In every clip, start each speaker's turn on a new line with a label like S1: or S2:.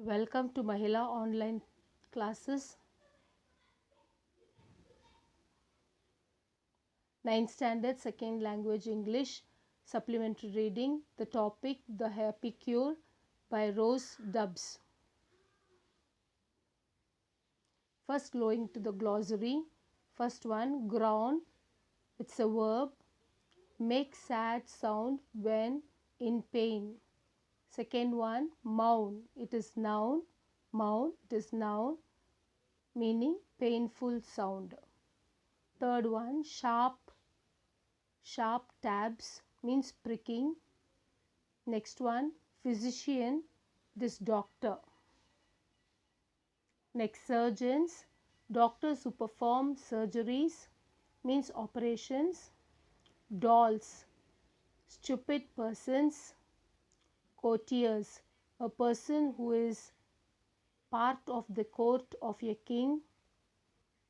S1: Welcome to Mahila online classes. 9th standard second language English supplementary reading. The topic The Happy Cure by Rose Dubs. First going to the glossary. First one, groan. It's a verb. Make sad sound when in pain. Second one, moan. It is noun. Moan, it is noun meaning painful sound. Third one, sharp. Sharp tabs means pricking. Next one, physician, this doctor. Next, surgeons, doctors who perform surgeries means operations. Dolls, stupid persons. Courtiers, a person who is part of the court of a king.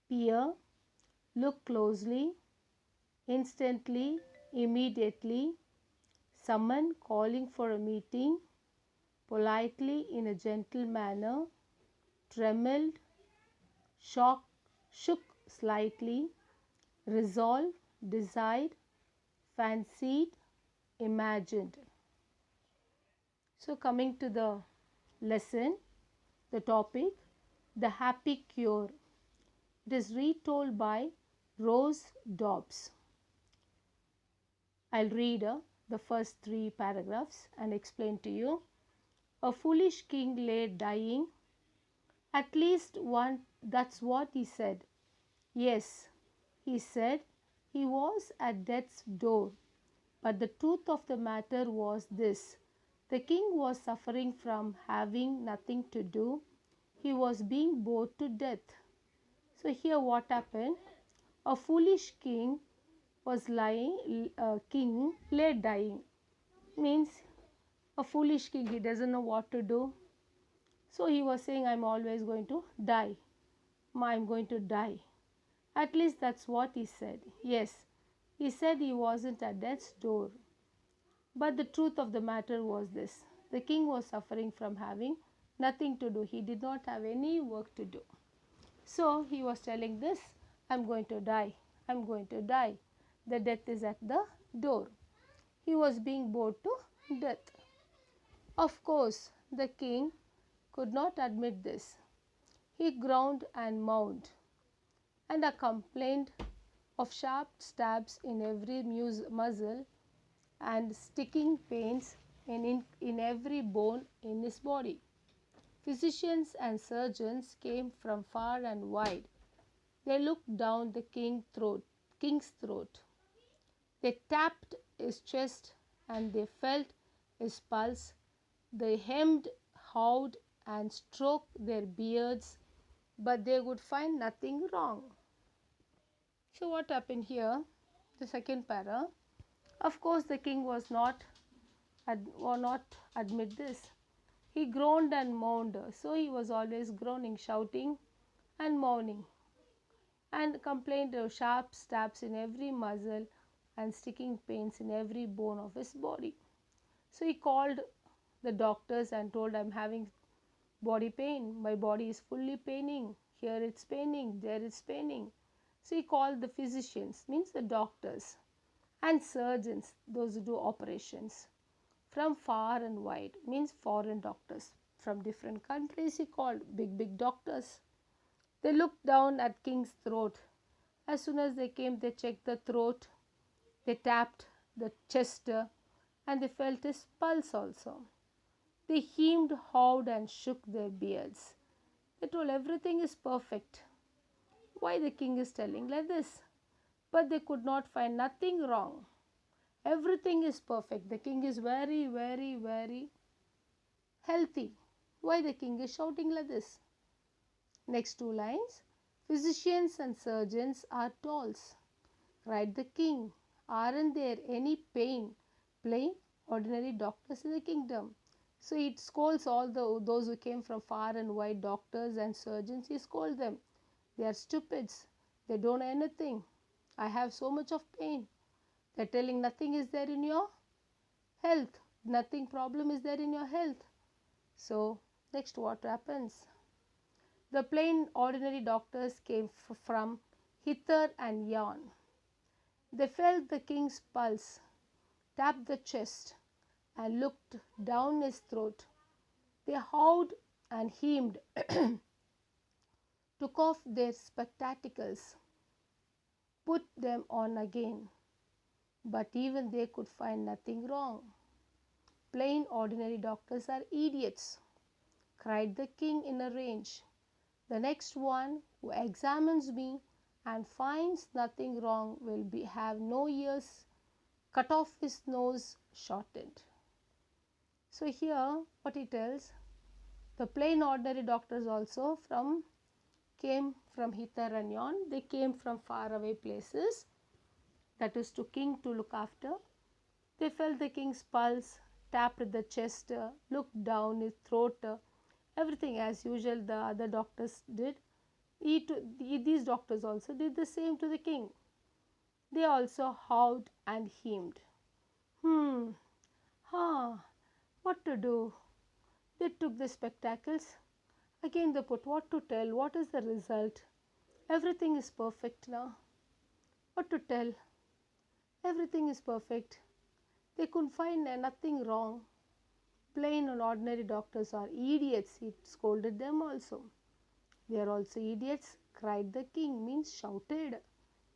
S1: Peer, look closely. Instantly, immediately. Summon, calling for a meeting. Politely, in a gentle manner. Trembled, shook slightly. Resolve, decide. Fancied, imagined. So coming to the lesson, the topic, The Happy Cure. It is retold by Rose Dobbs. I'll read the first 3 paragraphs and explain to you. A foolish king lay dying. At least one, that's what he said. Yes, he said he was at death's door. But the truth of the matter was this. The king was suffering from having nothing to do. He was being bored to death. So here what happened? A foolish king was king lay dying. Means a foolish king, he doesn't know what to do. So he was saying, I'm always going to die. I'm going to die. At least that's what he said. Yes, he said he wasn't at death's door. But the truth of the matter was this. The king was suffering from having nothing to do. He did not have any work to do. So he was telling this, I'm going to die. I'm going to die. The death is at the door. He was being bored to death. Of course, the king could not admit this. He groaned and moaned and complained of sharp stabs in every muscle and sticking pains in every bone in his body. Physicians and surgeons came from far and wide. They looked down the king's throat. They tapped his chest and they felt his pulse. They hemmed, howled and stroked their beards, but they would find nothing wrong. So what happened here? The second para. Of course, the king was not admit this. He groaned and moaned. So he was always groaning, shouting and moaning, and complained of sharp stabs in every muscle and sticking pains in every bone of his body. So he called the doctors and told, I'm having body pain. My body is fully paining. Here it's paining, there it's paining. So he called the physicians, means the doctors, and surgeons, those who do operations. From far and wide, means foreign doctors. From different countries, he called big doctors. They looked down at king's throat. As soon as they came, they checked the throat. They tapped the chest and they felt his pulse also. They heaved, howled and shook their beards. They told everything is perfect. Why the king is telling like this? But they could not find nothing wrong. Everything is perfect. The king is very, very, very healthy. Why the king is shouting like this? Next 2 lines. Physicians and surgeons are dolls. Cried the king. Aren't there any plain, ordinary doctors in the kingdom? So it scolds all those who came from far and wide, doctors and surgeons. He scolds them. They are stupids. They don't know anything. I have so much of pain. They are telling nothing is there in your health. Nothing problem is there in your health. So Next, what happens? The plain ordinary doctors came from hither and yon. They felt the king's pulse, tapped the chest, and looked down his throat. They howled and heaved, took off their spectacles, put them on again, but even they could find nothing wrong. Plain ordinary doctors are idiots, cried the king in a rage. The next one who examines me and finds nothing wrong will have no ears, cut off his nose, shortened. So here what he tells, the plain ordinary doctors also came from hither and yon. They came from far away places, that is to king to look after. They felt the king's pulse, tapped the chest, looked down his throat, everything as usual the other doctors did. These doctors also did the same to the king. They also howled and heaved. What to do? They took the spectacles. Again they put, what to tell? What is the result? Everything is perfect now. What to tell? Everything is perfect. They couldn't find nothing wrong. Plain and ordinary doctors are idiots. He scolded them also. They are also idiots, cried the king, means shouted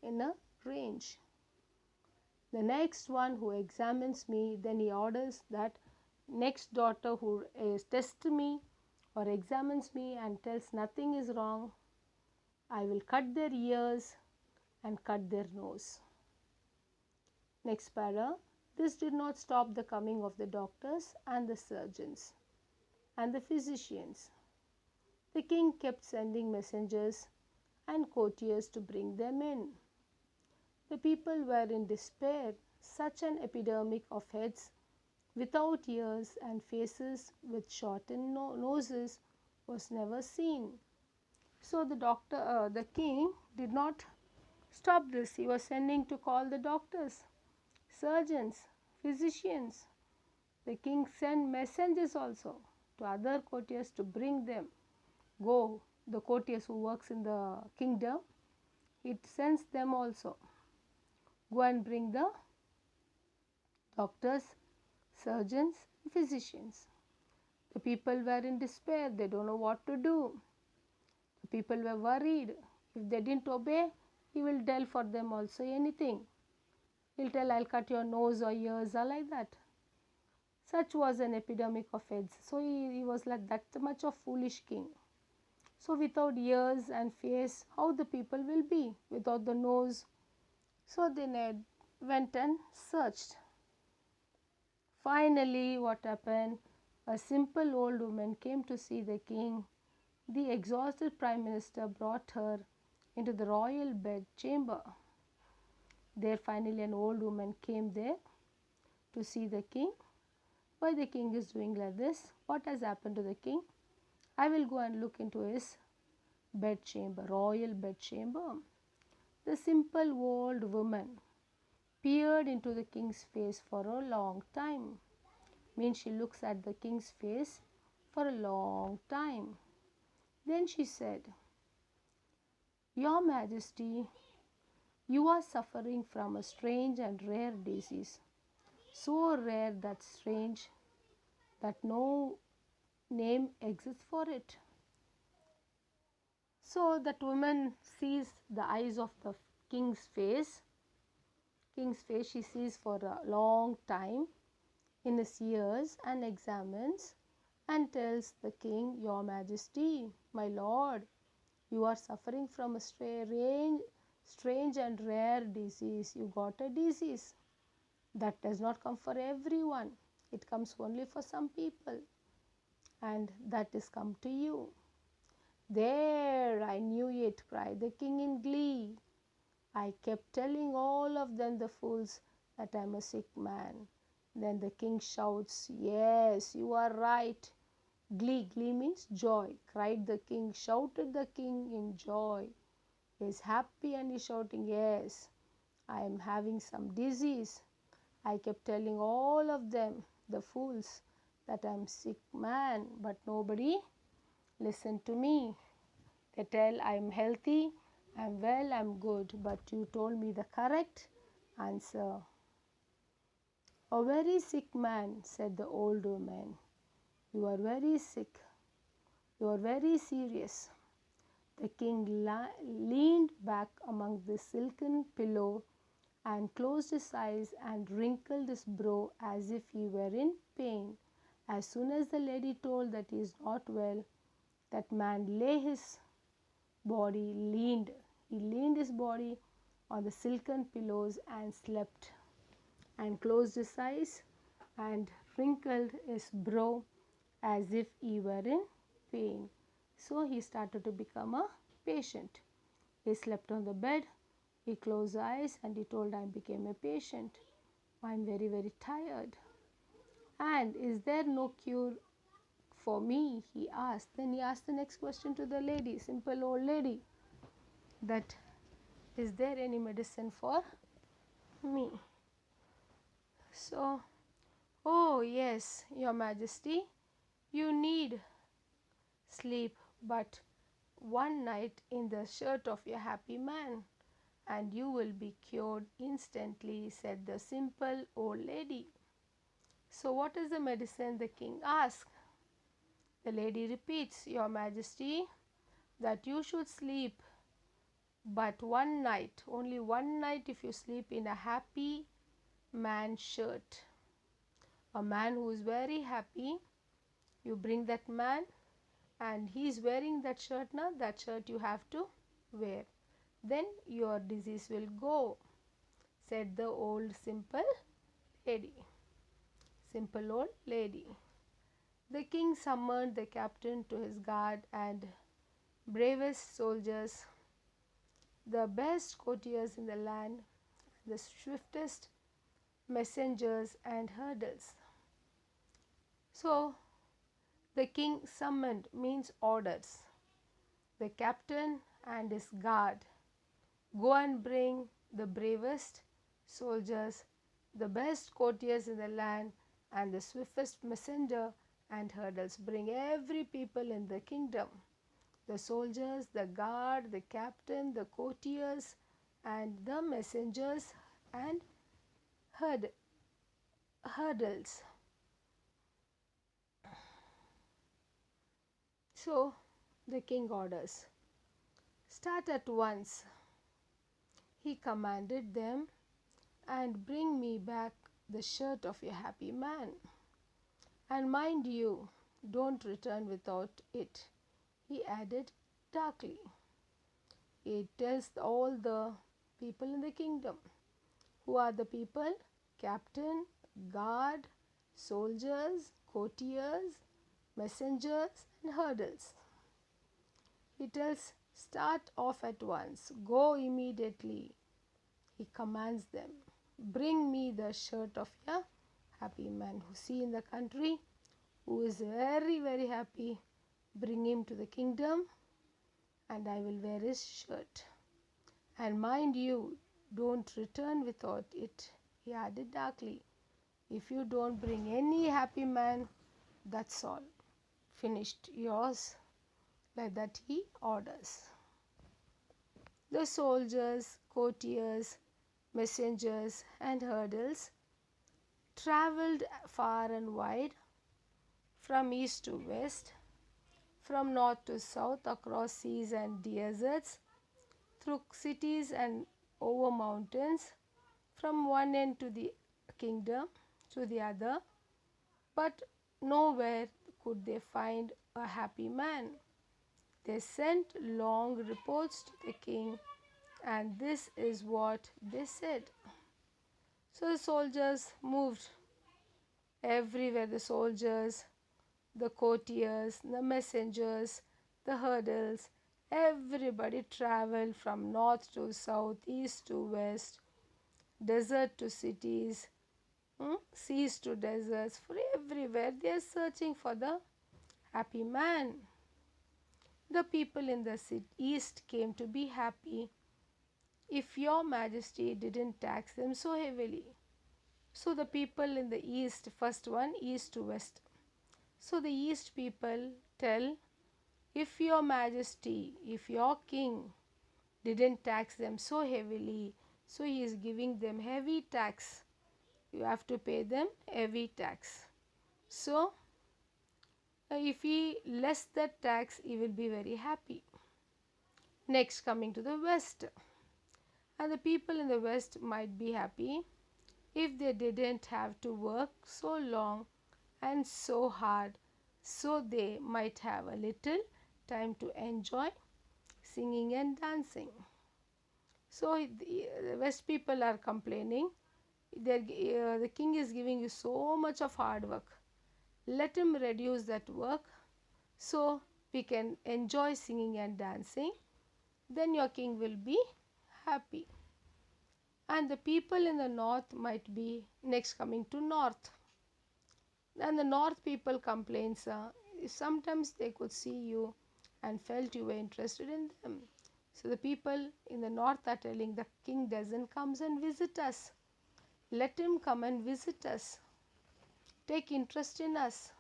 S1: in a rage. The next one who examines me, then he orders that next daughter who tests me or examines me and tells nothing is wrong, I will cut their ears and cut their nose. Next para. This did not stop the coming of the doctors and the surgeons and the physicians. The king kept sending messengers and courtiers to bring them in. The people were in despair. Such an epidemic of heads without ears and faces with shortened noses was never seen. So the king did not stop this. He was sending to call the doctors, surgeons, physicians. The king sent messengers also to other courtiers to bring them. Go, the courtiers who works in the kingdom, it sends them also. Go and bring the doctors, surgeons, physicians. The people were in despair. They don't know what to do. The people were worried. If they didn't obey, he will tell for them also anything. He'll tell, I'll cut your nose or ears or like that. Such was an epidemic of heads. So he was like that much of foolish king. So without ears and face, how the people will be? Without the nose. So they went and searched. Finally, what happened? A simple old woman came to see the king. The exhausted prime minister brought her into the royal bed chamber. There finally an old woman came there to see the king. Why the king is doing like this? What has happened to the king? I will go and look into his bed chamber, royal bed chamber. The simple old woman peered into the king's face for a long time. Means she looks at the king's face for a long time. Then she said, Your Majesty, you are suffering from a strange and rare disease. So rare that strange that no name exists for it. So that woman sees the eyes of the king's face. King's face she sees for a long time in his ears and examines and tells the king, Your Majesty, my lord, you are suffering from a strange and rare disease. You got a disease. That does not come for everyone. It comes only for some people. And that is come to you. There, I knew it, cried the king in glee. I kept telling all of them, the fools, that I am a sick man. Then the king shouts, Yes, you are right. Glee, glee means joy, cried the king, shouted the king in joy. He is happy and he is shouting, Yes, I am having some disease. I kept telling all of them, the fools, that I'm sick man, but nobody listened to me. They tell I'm healthy, I'm well, I'm good, but you told me the correct answer. A very sick man, said the old woman. You are very sick. You are very serious. The king leaned back among the silken pillow and closed his eyes and wrinkled his brow as if he were in pain. As soon as the lady told that he is not well, that man lay his body leaned. He leaned his body on the silken pillows and slept, and closed his eyes and wrinkled his brow as if he were in pain. So he started to become a patient. He slept on the bed, he closed his eyes and he told, I became a patient. I am very, very tired. And is there no cure for me? He asked. Then he asked the next question to the lady, simple old lady, that is there any medicine for me? So, oh yes, your majesty, you need sleep but one night in the shirt of your happy man, and you will be cured instantly, said the simple old lady. So what is the medicine? The king asked. The lady repeats, your majesty, that you should sleep but one night, only one night if you sleep in a happy man shirt. A man who is very happy, you bring that man and he is wearing that shirt now, that shirt you have to wear. Then your disease will go, said the old simple lady. Simple old lady. The king summoned the captain to his guard and bravest soldiers, the best courtiers in the land, the swiftest messengers and hurdles. So the king summoned means orders. The captain and his guard, go and bring the bravest soldiers, the best courtiers in the land, and the swiftest messenger and hurdles. Bring every people in the kingdom. The soldiers, the guard, the captain, the courtiers, and the messengers and hurdles. So the king orders, start at once. He commanded them, and bring me back the shirt of your happy man. And mind you, don't return without it, he added darkly. It tells all the people in the kingdom. Who are the people? Captain, guard, soldiers, courtiers, messengers, and hurdles. He tells, start off at once, go immediately. He commands them, bring me the shirt of your happy man. Who see in the country, who is very, very happy, bring him to the kingdom and I will wear his shirt. And mind you, don't return without it, he added darkly. If you don't bring any happy man, that's all. Finished yours. Like that he orders. The soldiers, courtiers, messengers and hurdles travelled far and wide, from east to west, from north to south, across seas and deserts, through cities and over mountains, from one end to the kingdom to the other, but nowhere could they find a happy man. They sent long reports to the king, and this is what they said. So the soldiers moved everywhere, the soldiers, the courtiers, the messengers, the hurdles, everybody traveled from north to south, east to west, desert to cities, seas to deserts, for everywhere they are searching for the happy man. The people in the east came to be happy if your majesty didn't tax them so heavily. So the people in the east, first one, east to west. So the East people tell, if your majesty, if your king didn't tax them so heavily, so he is giving them heavy tax, you have to pay them heavy tax. So if he less that tax, he will be very happy. Next, coming to the West, and the people in the West might be happy if they didn't have to work so long and so hard, so they might have a little time to enjoy singing and dancing. So the West people are complaining, the king is giving you so much of hard work. Let him reduce that work so we can enjoy singing and dancing. Then your king will be happy. And the people in the north might be next coming to north. And the north people complains, sometimes they could see you and felt you were interested in them. So the people in the north are telling, the king doesn't come and visit us. Let him come and visit us. Take interest in us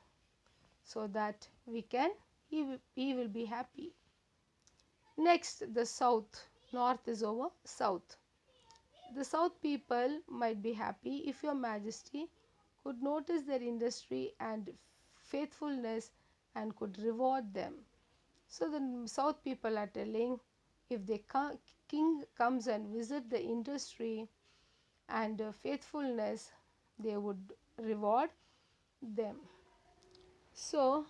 S1: so that he will be happy. Next, the south. North is over, south. The south people might be happy if your majesty could notice their industry and faithfulness and could reward them. So the south people are telling, if the king comes and visit the industry and faithfulness, they would reward them. So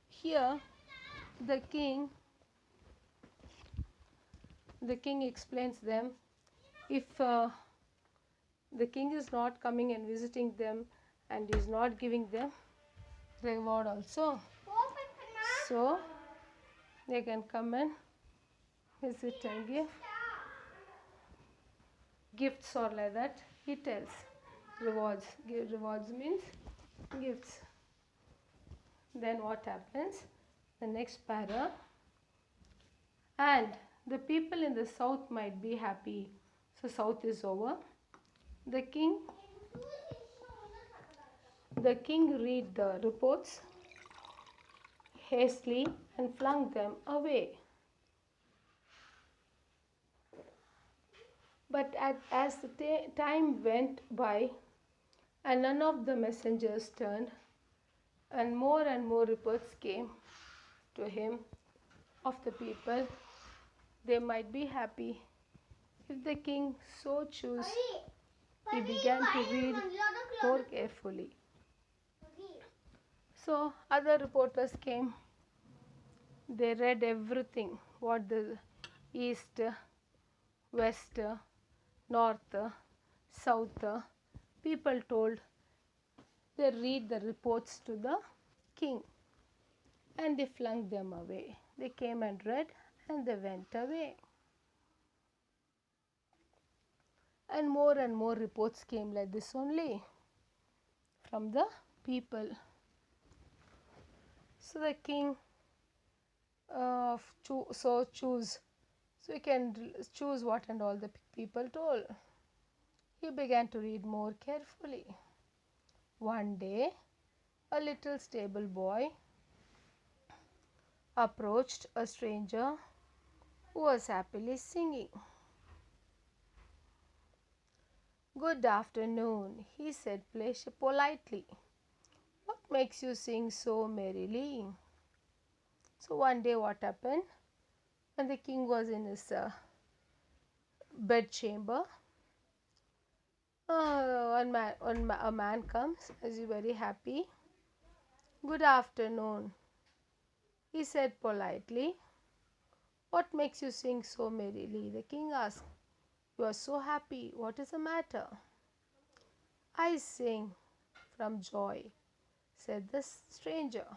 S1: here the king explains them, if the king is not coming and visiting them and is not giving them reward also, so they can come and visit and give gifts or like that. He tells rewards. Rewards means gifts. Then what happens? The next para. And the people in the south might be happy. So south is over. The king read the reports hastily and flung them away. But as the time went by and none of the messengers turned, and more reports came to him of the people, they might be happy. If the king so chose, he began to read more carefully. So other reporters came. They read everything, what the east, west, north, south people told. They read the reports to the king and they flung them away. They came and read and they went away. And more reports came like this only from the people. So the king choose. So he can choose what and all the people told. He began to read more carefully. One day, a little stable boy approached a stranger who was happily singing. "Good afternoon," he said politely. "What makes you sing so merrily?" So one day what happened? When the king was in his bed chamber, a man comes, as he very happy. "Good afternoon," he said politely. "What makes you sing so merrily?" The king asked. "You are so happy. What is the matter?" "I sing from joy," said the stranger.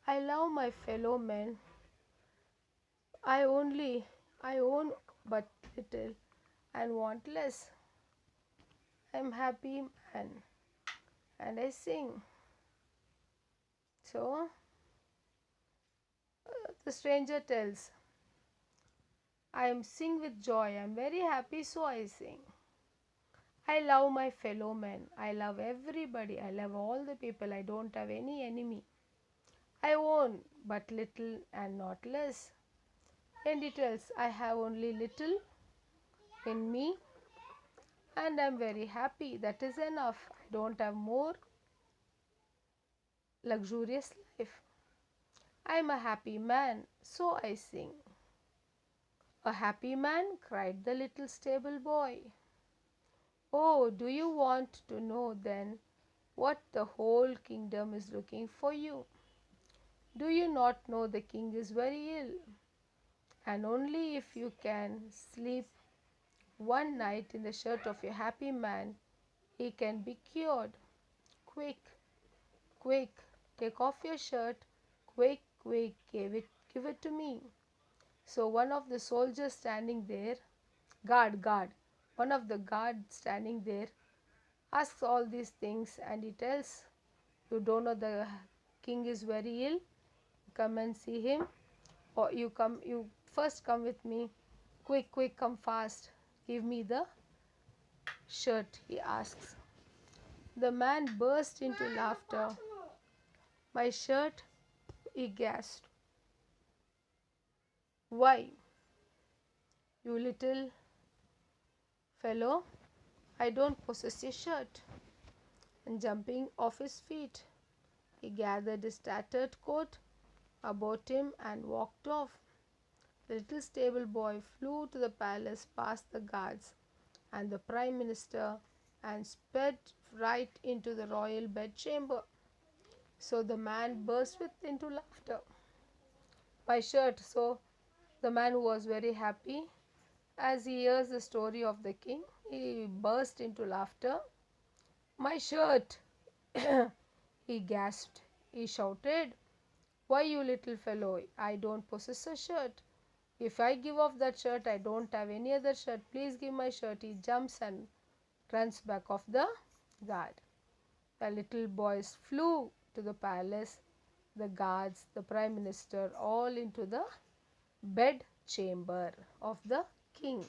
S1: "I love my fellow men. I own but little and want less. I am happy man and I sing." So the stranger tells, "I am sing with joy. I am very happy, so I sing. I love my fellow men. I love everybody. I love all the people. I don't have any enemy. I own but little and not less. And it tells, I have only little in me and I am very happy. That is enough. I don't have more luxurious life. I am a happy man, so I sing. A happy man, cried the little stable boy. Oh, do you want to know then what the whole kingdom is looking for you? Do you not know the king is very ill? And only if you can sleep one night in the shirt of a happy man, he can be cured. Quick, quick, take off your shirt. Quick, quick, give it to me. So one of the soldiers standing there, guard, one of the guards standing there asks all these things and he tells, you don't know the king is very ill, come and see him, or you first come with me, quick, quick, come fast, give me the shirt, he asks. The man burst into laughter. My shirt, he gasped. Why, you little fellow, I don't possess a shirt. And jumping off his feet, he gathered his tattered coat about him and walked off. The little stable boy flew to the palace past the guards and the prime minister and sped right into the royal bedchamber. So the man burst into laughter. My shirt. So the man who was very happy, as he hears the story of the king, he burst into laughter. My shirt! He gasped. He shouted, why, you little fellow, I don't possess a shirt. If I give off that shirt, I don't have any other shirt. Please give my shirt. He jumps and runs back of the guard. The little boys flew to the palace, the guards, the prime minister, all into the bed chamber of the king.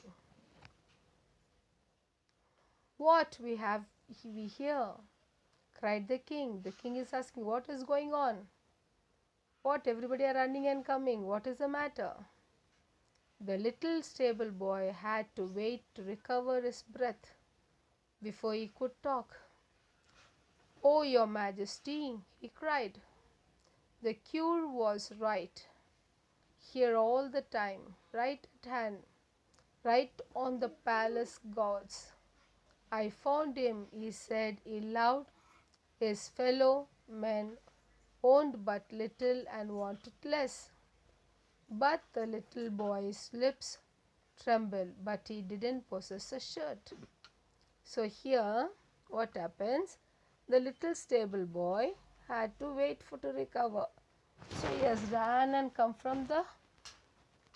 S1: What we here? Cried the king. The king is asking, what is going on? What, everybody are running and coming. What is the matter? The little stable boy had to wait to recover his breath before he could talk. Oh, your majesty, he cried. The cure was right here all the time, right at hand, right on the palace gods. I found him, he said aloud. His fellow men owned but little and wanted less. But the little boy's lips trembled, but he didn't possess a shirt. So here what happens? The little stable boy had to wait for to recover. So he has ran and come from the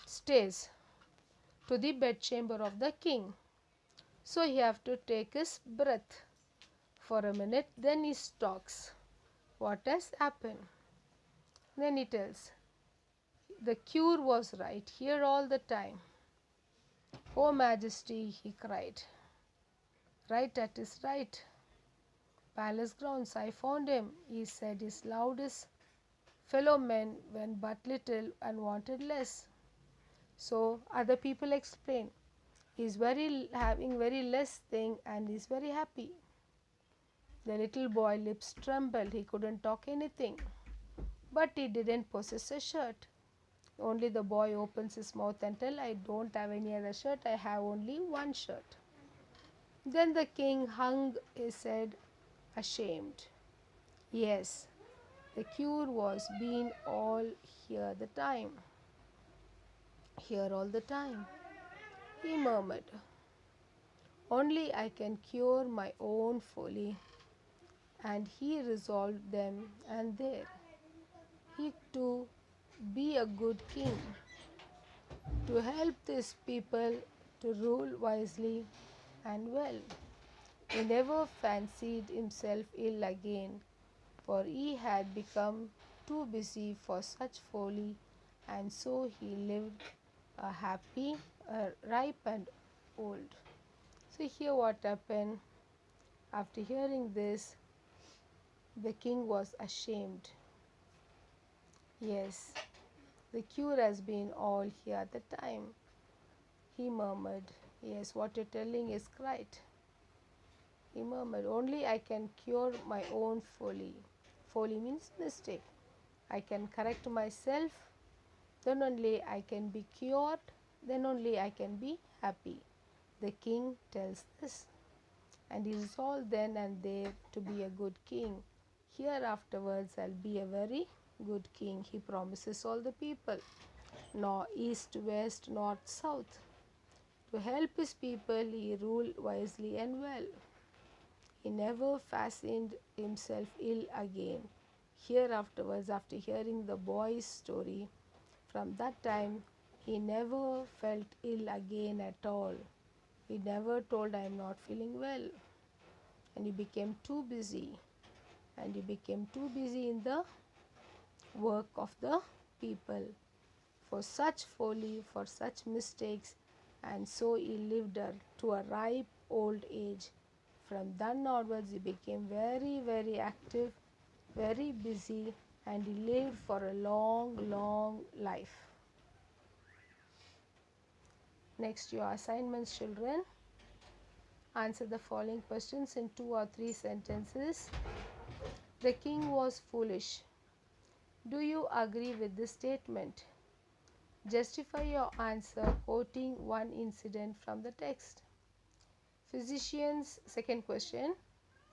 S1: stairs to the bedchamber of the king. So he have to take his breath for a minute, then he talks. What has happened? Then he tells, the cure was right here all the time. Oh majesty, he cried, right at his right palace grounds I found him, he said his loudest fellow men went but little and wanted less. So other people explain, he's having very less thing and he's very happy. The little boy lips trembled, he couldn't talk anything, but he didn't possess a shirt. Only the boy opens his mouth and tells, I don't have any other shirt, I have only one shirt. Then the king hung his head ashamed. Yes, the cure was been all here the time. Here all the time, he murmured. Only I can cure my own folly. And he resolved them and there. He to be a good king, to help this people to rule wisely and well. He never fancied himself ill again, for he had become too busy for such folly, and so he lived a happy, ripe and old. So here what happened, after hearing this, the king was ashamed. Yes, the cure has been all here at the time, he murmured. Yes, what you're telling is right. He murmured, only I can cure my own folly. Folly means mistake. I can correct myself, then only I can be cured, then only I can be happy. The king tells this, and he resolved then and there to be a good king. Here afterwards I'll be a very good king, he promises all the people, nor east, west, north, south. To help his people, he ruled wisely and well. He never fastened himself ill again. Here afterwards, after hearing the boy's story, from that time he never felt ill again at all. He never told, I am not feeling well. And he became too busy. And he became too busy in the work of the people for such folly, for such mistakes, and so he lived to a ripe old age. From then onwards, he became very, very active, very busy, and he lived for a long, long life. Next, your assignments, children. Answer the following questions in 2 or 3 sentences. The king was foolish. Do you agree with this statement? Justify your answer quoting one incident from the text. Physicians, second question.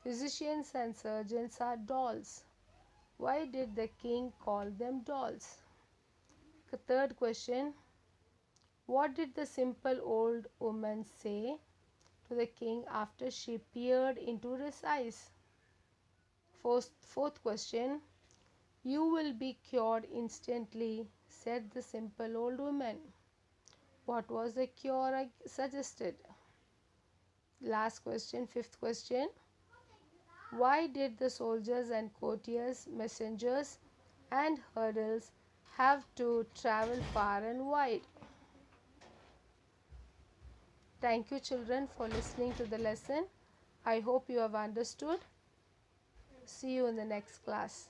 S1: Physicians and surgeons are dolls. Why did the king call them dolls? The third question. What did the simple old woman say to the king after she peered into his eyes? Fourth question. You will be cured instantly, said the simple old woman. What was the cure suggested? Last question, fifth question. Why did the soldiers and courtiers, messengers and hurdles have to travel far and wide? Thank you, children, for listening to the lesson. I hope you have understood. See you in the next class.